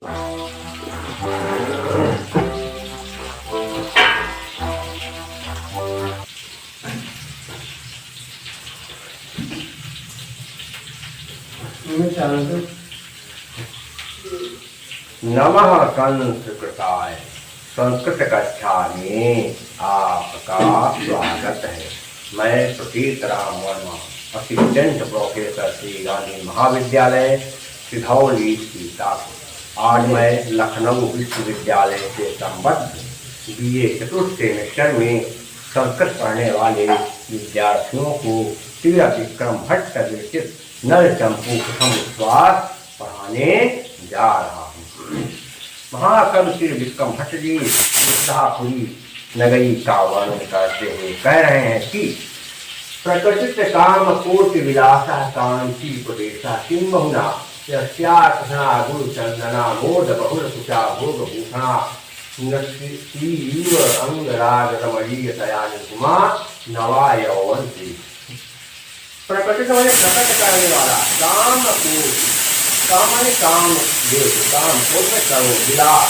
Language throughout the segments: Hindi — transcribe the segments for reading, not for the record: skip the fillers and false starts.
नमः संस्कृताय। संस्कृत कक्षा में आपका स्वागत है। मैं प्रतीत राम वर्मा, असिस्टेंट प्रोफेसर श्री गांधी महाविद्यालय सिधौली सीतापुर। आज मैं लखनऊ विश्वविद्यालय से संबद्ध BA चतुर्थ सेमेस्टर में संस्कृत पढ़ने वाले विद्यार्थियों को तीर विक्रम भट्ट विरचित नल चंपू प्रथम श्वास पढ़ाने जा रहा हूँ। महाकवि श्री विक्रम भट्ट जी सिद्धापुरी नगरी का वर्णन करते हुए कह रहे हैं कि प्रकटित काम कोटि विलासा कांची प्रदेशा किम बहुना यस्यात्मना गुरु चंदना मोद बहुल कुचा भोग भूषणा नृत्य अंगराग रमणीय दया निकुमा नवा यौवंती। प्रकटित माने प्रकट करने वाला, काम को काम माने काम देव, काम को करो, विलास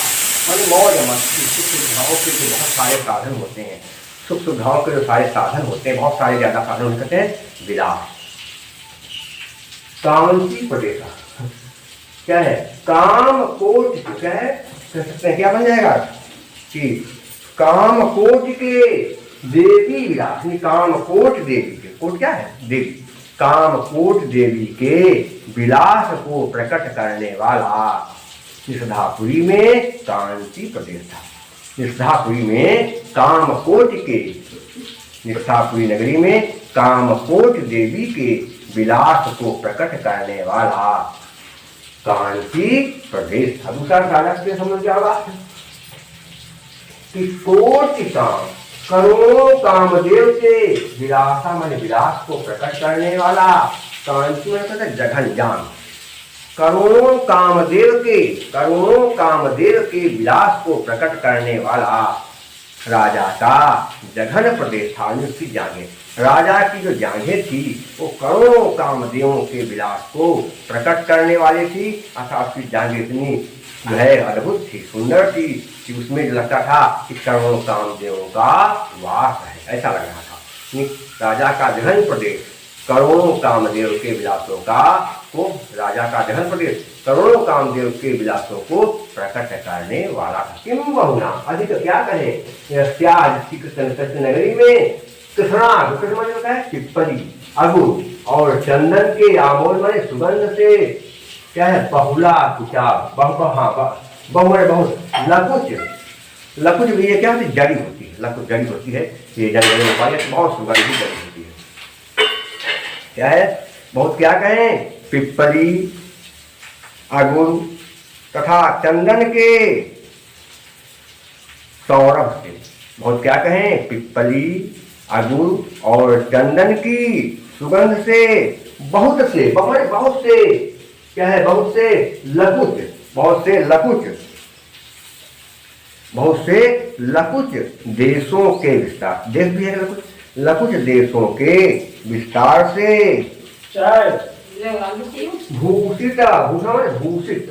माने मौज मस्ती, सुख सुविधाओं के जो बहुत सारे साधन होते हैं, सुख सुविधाओं के जो सारे साधन होते हैं, बहुत सारे ज्यादा साधन उन्हें कहते हैं विलास। कांची प्रदेशा क्या है? काम कोट क्या है? कह सकते हैं क्या बन जाएगा कि काम कोट के देवी विलास, काम कोट देवी के, कोट क्या है? देवी। काम कोट देवी के विलास को प्रकट करने वाला सिद्धापुरी में कांची प्रदेश था। सिद्धापुरी में कामकोट के, सिद्धापुरी नगरी में कामकोट देवी के विलास को प्रकट करने वाला कांची प्रदेश था। दूसरा साधक समझ जाएगा कि कोटि काम, करोड़ों कामदेव के विलासा माने विलास को प्रकट करने वाला, कांची में कहते जघन जान, करोड़ों कामदेव के विलास को प्रकट करने वाला राजा का जघन प्रदेश था। उसकी जांघें, राजा की जो जांघें थी वो करोड़ों कामदेवों के विलास को प्रकट करने वाली थी। अर्थात उसकी जांघें इतनी जो है अद्भुत थी, सुंदर थी कि उसमें जो लगता था कि करोड़ों कामदेवों का वास है, ऐसा लग रहा था। राजा का जघन प्रदेश करोड़ों कामदेव के विलासों का को, राजा का जघन प्रदेश करोड़ों कामदेव के विलासों को प्रकट करने वाला था। किम बहुना, अधिक क्या कहे, कृष्ण नगरी में कृष्णा, कृष्ण माने होता है पिप्पली, अगुर और चंदन के आमोल माने सुगंध से क्या है? बहुला कुचा, बहु माने बहुत, लकुच भी ये क्या होती है? जड़ी होती है, लकुच जड़ी होती है, ये जंगल में पाई बहुत सुगंधित जड़ी होती है। क्या है? बहुत क्या कहें? पिप्पली, अगुर तथा चंदन के सौरभ से, बहुत क्या कहें? पिप्पली, अगुर और चंदन की सुगंध से, बहुत से, बहुत से क्या है? बहुत से लकुच, बहुत से लकुच देशों के विस्तार, देश भी है लकुच, लकुच देशों के विस्तार से भूषित, भूषा माने भूषित,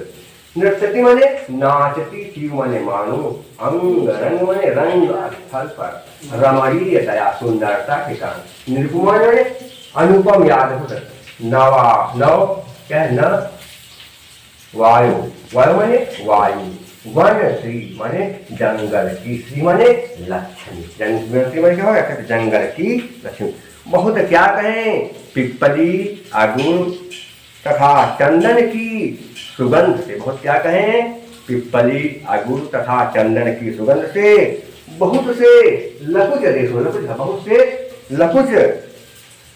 नृत्यति माने नाचती, शिव माने मानो, अंग रंग माने रंग स्थल पर, रमणीय दया सुंदरता के कारण, निरुपमा माने अनुपम यादव, नवा नव क्या है? न वायु, वायु माने वायु, वन श्री माने जंगल की, श्री माने लक्ष्मी, श्री माने क्या होगा? जंगल की लक्ष्मी। बहुत क्या कहें? पिप्पली, अगुर तथा चंदन की सुगंध से, बहुत क्या कहें? पिप्पली, अगुर तथा चंदन की सुगंध से, बहुत से लकुच देशों, बहुत से लकुच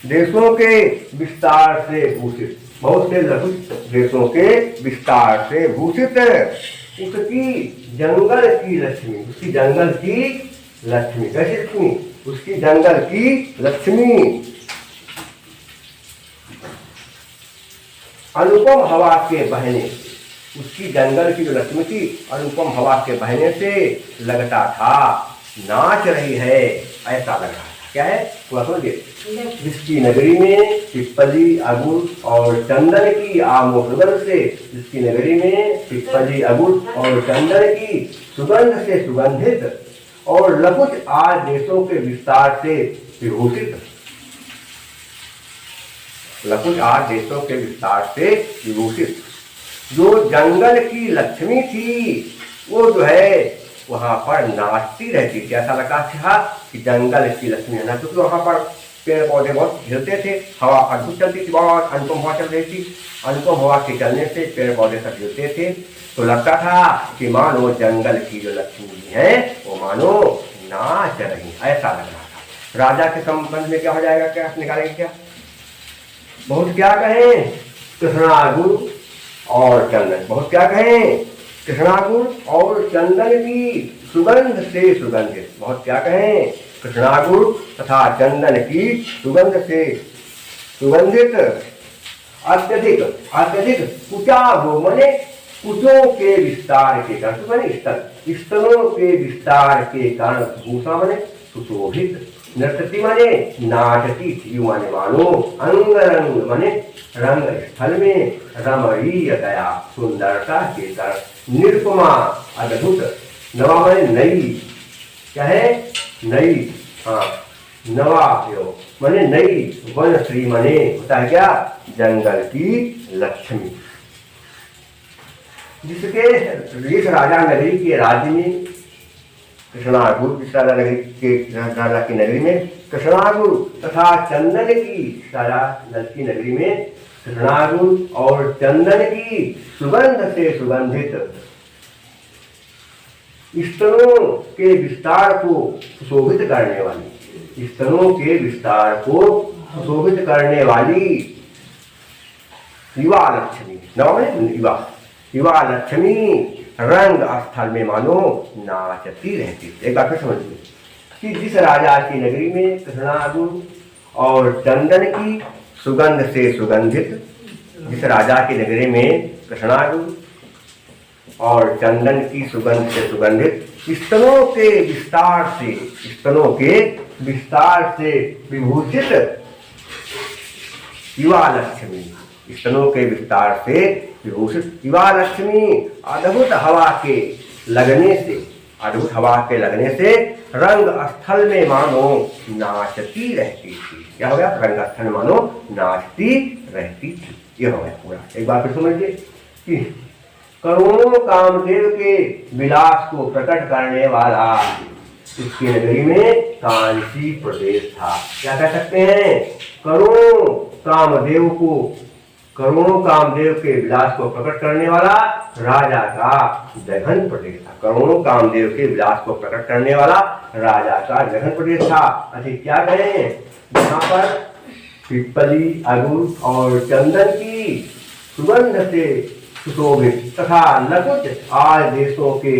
देशों के विस्तार से भूषित, बहुत से लकुच देशों के विस्तार से भूषित उसकी जंगल की लक्ष्मी, उसकी जंगल की लक्ष्मी, कैसी लक्ष्मी? उसकी जंगल की लक्ष्मी अनुपम हवा के बहने, उसकी जंगल की जो लक्ष्मी थी अनुपम हवा के बहने से लगता था नाच रही है, ऐसा लग रहा था। क्या है पूरा समझिए। जिसकी नगरी में पिप्पली अगुल और चंदन की आमोद सुगंध से, जिसकी नगरी में पिप्पली अगुल और चंदन की सुगंध से सुगंधित और लकुच आदि देशों के विस्तार से विभूषित, लकुच आदि देशों के विस्तार से विभूषित, जो जंगल की लक्ष्मी थी वो जो है वहां पर नाचती रहती थी। ऐसा लगा था कि जंगल की लक्ष्मी है ना, क्योंकि वहां पर पेड़ पौधे बहुत हिलते थे, हवा अद्भुत चलती थी, बहुत अनुपम हवा चल रही थी। अनुपम हवा के चलने से पेड़ पौधे सब हिलते थे, तो लगता था कि मानो जंगल की जो लक्ष्मी है वो मानो नाच रही, ऐसा लग रहा था। राजा के संबंध में क्या हो जाएगा, क्या निकालेंगे क्या, बहुत क्या कहें कृष्णागुण और चंदन, बहुत क्या कहें कृष्णागुण और चंदन की सुगंध से सुगंधित, बहुत क्या कहें कृष्णागुण तथा चंदन की सुगंध से सुगंधित, अत्यधिक अत्यधिक कुचाभो माने कुचों के विस्तार के कारण, माने स्तनों के विस्तार के कारण, भूषा माने सुशोभित, नर्तती माने नाचती थी, माने मानो अंग रंग माने रंग स्थल में रमणीयतया सुंदरता के कारण, निरुपमा अद्भुत, नवा माने नई, क्या है नई, हाँ नवा यो माने नई, वन श्री माने होता है क्या जंगल की लक्ष्मी। जिसके इस राजा नगरी के राज्य में कृष्णागुर, इस राजा नगरी के राजा की नगरी में कृष्णागुर तथा चंदन की, राजा की नगरी में कृष्णागुर और चंदन की सुगंध से सुगंधित, स्तनों के विस्तार को सुशोभित करने वाली, स्तनों के विस्तार को सुशोभित करने वाली युवा लक्ष्मी, युवा युवा लक्ष्मी रंग स्थल में मानो नाचती रहती। एक बात फिर समझिए कि जिस राजा की नगरी में कृष्णागुण और चंदन की सुगंध से सुगंधित, जिस राजा की नगरी में कृष्णागुण और चंदन की सुगंध से सुगंधित, स्तनों के विस्तार से, स्तनों के विस्तार से विभूषित युवा लक्ष्मी, स्तनों के विस्तार से विभूषित युवा लक्ष्मी अद्भुत हवा के लगने से, अद्भुत हवा के लगने से रंग स्थल में मानो नाचती रहती थी। क्या हो गया, रंग स्थल में मानो नाचती रहती थी, ये हो गया पूरा। एक बार फिर समझिए कि करोड़ों कामदेव के विलास को प्रकट करने वाला इसकी नगरी में कांची प्रदेश था। क्या कह सकते हैं, करोड़ों कामदेव को, करोड़ों कामदेव के विलास को प्रकट करने वाला राजा का जघन प्रदेश था। करोड़ों कामदेव के विलास को प्रकट करने वाला राजा का जघन प्रदेश था। अच्छा क्या कहें, यहाँ पर पिप्पली अगुल और चंदन की सुगंध से सुशोभित तथा लकुच आदि देशों के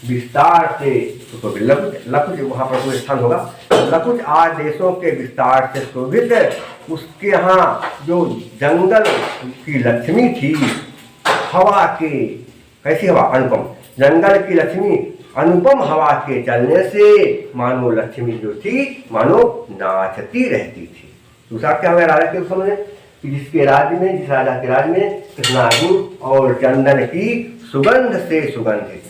विस्तार से सुशोभित, लकुच वहां पर कोई स्थान होगा, लकुच आदि देशों के विस्तार से शोभित, उसके यहाँ जो जंगल की लक्ष्मी थी, हवा के, कैसी हवा, अनुपम, जंगल की लक्ष्मी अनुपम हवा के चलने से मानो लक्ष्मी जो थी मानो नाचती रहती थी। दूसरा क्या हमें राजा के समझे कि जिसके राज्य में, जिस राजा के राज्य में कृष्णागुण और चंदन की सुगंध से सुगंधित,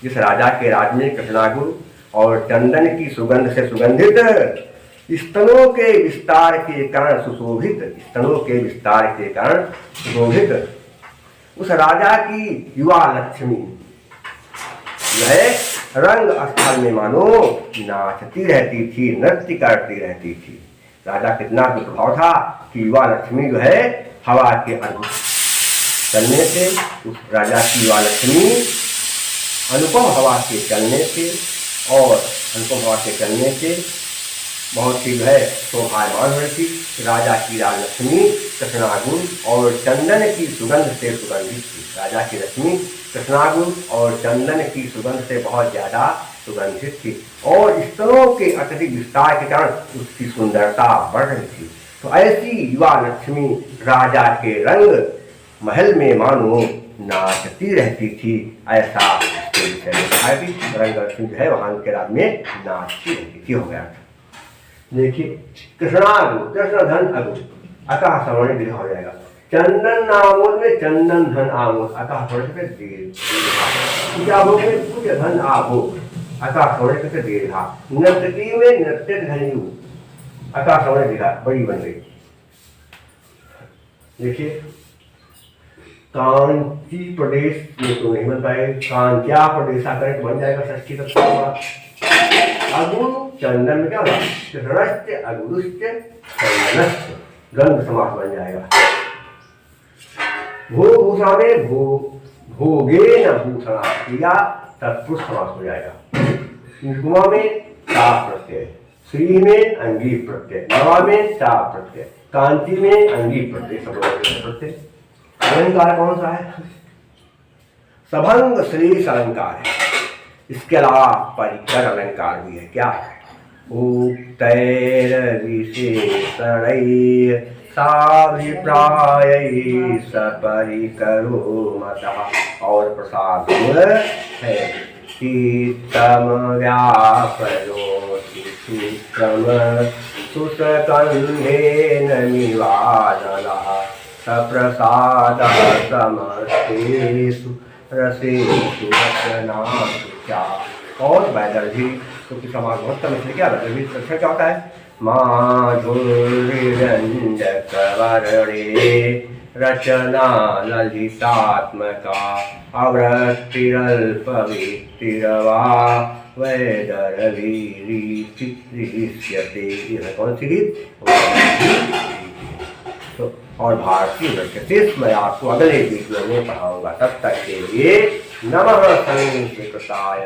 जिस राजा के राज्य में कृष्णागुण और चंदन की सुगंध से सुगंधित, स्तनों के विस्तार के कारण सुशोभित, स्तनों के विस्तार के कारण सुशोभित, उस राजा की युवा लक्ष्मी जो है रंग स्थल में मानो नाचती रहती थी, नृत्य करती रहती थी। राजा कितना प्रभाव था कि युवा लक्ष्मी जो है हवा के अद्भुत चलने से, उस राजा की युवा लक्ष्मी अनुपम हवा के चलने से, और अनुपम हवा के चलने से बहुत ही जो है शोभायमान हो रही थी। राजा की राजलक्ष्मी कृष्णागुण और चंदन की सुगंध से सुगंधित थी। राजा की लक्ष्मी कृष्णागुण और चंदन की सुगंध से बहुत ज्यादा सुगंधित थी, और स्तनों के अत्यधिक विस्तार के कारण उसकी सुंदरता बढ़ रही थी। तो ऐसी युवा लक्ष्मी राजा के रंग महल में मानो नाचती रहती थी, ऐसा इसके विषय में रंग लक्ष्मी जो है वहां के राज्य में नाचती रहती थी। हो गया। देखिए कृष्णागु, कृष्ण धन अगु, अतः श्रवण दीर्घ हो जाएगा। चंदन नामोद में चंदन धन आमोद, अतः श्रवण से दीर्घ। पूजा भोग में पूज धन आभोग, अतः श्रवण से दीर्घा। नर्तकी में नृत्य धन्यु, अतः श्रवण दीर्घा, बड़ी बन गई। देखिए कांची प्रदेश में तो नहीं बन पाएगा, कांच्या प्रदेश आकर बन जाएगा षष्ठी तक होगा। अगु चंदन में क्या होगा, कृष्णस्य अगुरुस्य चंदनस्य, गंध समास बन जाएगा। भू भूषण में भोगे न भूषणा क्रिया तत्पुरुष समास हो जाएगा। निगमा में ता प्रत्यय, श्री में अंगी प्रत्यय, नवा में ता प्रत्यय, कांति में अंगी प्रत्यय, सब प्रत्यय। अलंकार कौन सा है, सभंग श्री अलंकार है। इसके अलावा परिकर अलंकार भी है। क्या है, उक्तैर विशेषणैः साभिप्रायैः सपरिकरो मतः, और प्रसाद है शीतम व्यापरोति शीतम सुसकन्धेन निवारणः सप्रसादः समस्तेषु रसेषु रचनासु च। और वैदर्भी क्योंकि समाज बहुत कम, इसलिए क्या वैदर्भी लक्षण क्या होता है, माधुर्यरंजकवर्णे रचना ललितात्मका अवृत्तिरल्पवित्तिरवा वैदर्भीरीष्यते। यह कौन सी रीत, तो और भारतीय नृत्य शेष मैं आपको अगले वीडियो में पढ़ाऊंगा। तब तक के लिए नमः संस्कृताय।